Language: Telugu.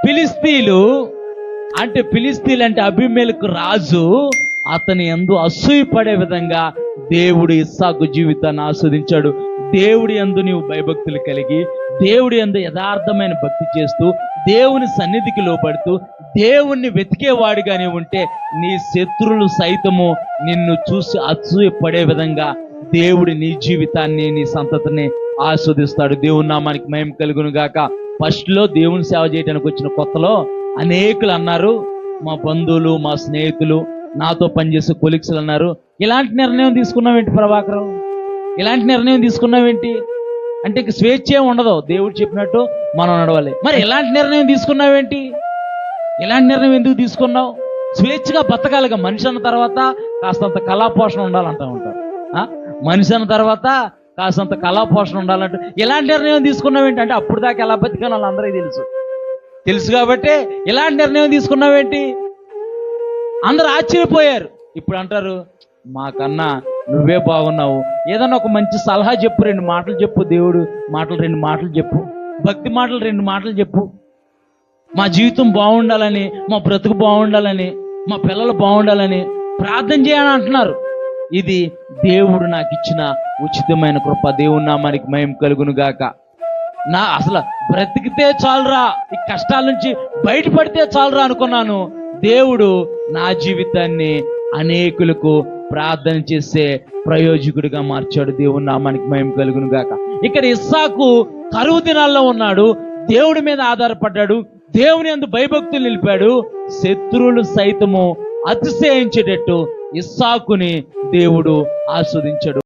ఫిలిస్తీన్లు అంటే అబీమెలెకు రాజు అతని యందు అసూయపడే విధంగా దేవుడు ఇస్సాకు జీవితాన్ని ఆస్వాదించాడు. దేవుడి యందు నీవు భయభక్తులు కలిగి, దేవుడి యందు యథార్థమైన భక్తి చేస్తూ, దేవుని సన్నిధికి లోపడుతూ, దేవుణ్ణి వెతికేవాడిగా నీవు ఉంటే నీ శత్రువులు సైతము నిన్ను చూసి అసూయపడే విధంగా దేవుడి నీ జీవితాన్ని, నీ సంతతిని ఆస్వాదిస్తాడు. దేవుని నామానికి మహిమ కలుగును గాక. ఫస్ట్లో దేవుని సేవ చేయడానికి వచ్చిన కొత్తలో అనేకులు అన్నారు, మా బంధువులు, మా స్నేహితులు, నాతో పనిచేసే కొలీగ్స్లు అన్నారు, ఇలాంటి నిర్ణయం తీసుకున్నావేంటి ప్రభాకరం, ఇలాంటి నిర్ణయం తీసుకున్నావేంటి అంటే స్వేచ్ఛ ఉండదు, దేవుడు చెప్పినట్టు మనం నడవాలి. మరి ఇలాంటి నిర్ణయం తీసుకున్నావేంటి, ఇలాంటి నిర్ణయం ఎందుకు తీసుకున్నావు? స్వేచ్ఛగా బతకాలిగా. మనిషి అన్న తర్వాత కాస్తంత కళాపోషణ ఉండాలంటూ ఉంటారు. మనిషి అన్న తర్వాత కాస్తంత కళాపోషణ ఉండాలంటే ఇలాంటి నిర్ణయం తీసుకున్నావేంటి అంటే అప్పుడు దాకా ఎలా బతికానో వాళ్ళందరికీ తెలుసు కాబట్టి ఇలాంటి నిర్ణయం తీసుకున్నావేంటి? అందరు ఆశ్చర్యపోయారు. ఇప్పుడు అంటారు, మాకన్నా నువ్వే బాగున్నావు, ఏదన్నా ఒక మంచి సలహా చెప్పు, 2 మాటలు చెప్పు, దేవుడు మాటలు 2 మాటలు చెప్పు, భక్తి మాటలు 2 మాటలు చెప్పు, మా జీవితం బాగుండాలని, మా బ్రతుకు బాగుండాలని, మా పిల్లలు బాగుండాలని ప్రార్థన చేయని అంటున్నారు. ఇది దేవుడు నాకు ఇచ్చిన ఉచితమైన కృప. దేవుని నామానికి మహిమ కలుగును గాక. అసలు బ్రతికితే చాలురా, ఈ కష్టాల నుంచి బయటపడితే చాలురా అనుకున్నాను. దేవుడు నా జీవితాన్ని అనేకులకు ప్రార్థన చేసే ప్రయోజకుడిగా మార్చాడు. దేవుని నామానికి మహిమ కలుగును గాక. ఇక్కడ ఇస్సాకు కరువు దినాల్లో ఉన్నాడు, దేవుడి మీద ఆధారపడ్డాడు, దేవుని యందు భయభక్తులు నిలిపాడు. శత్రువులు సైతము అతిశయించేటట్టు ఇస్సాకుని దేవుడు ఆస్వాదించాడు.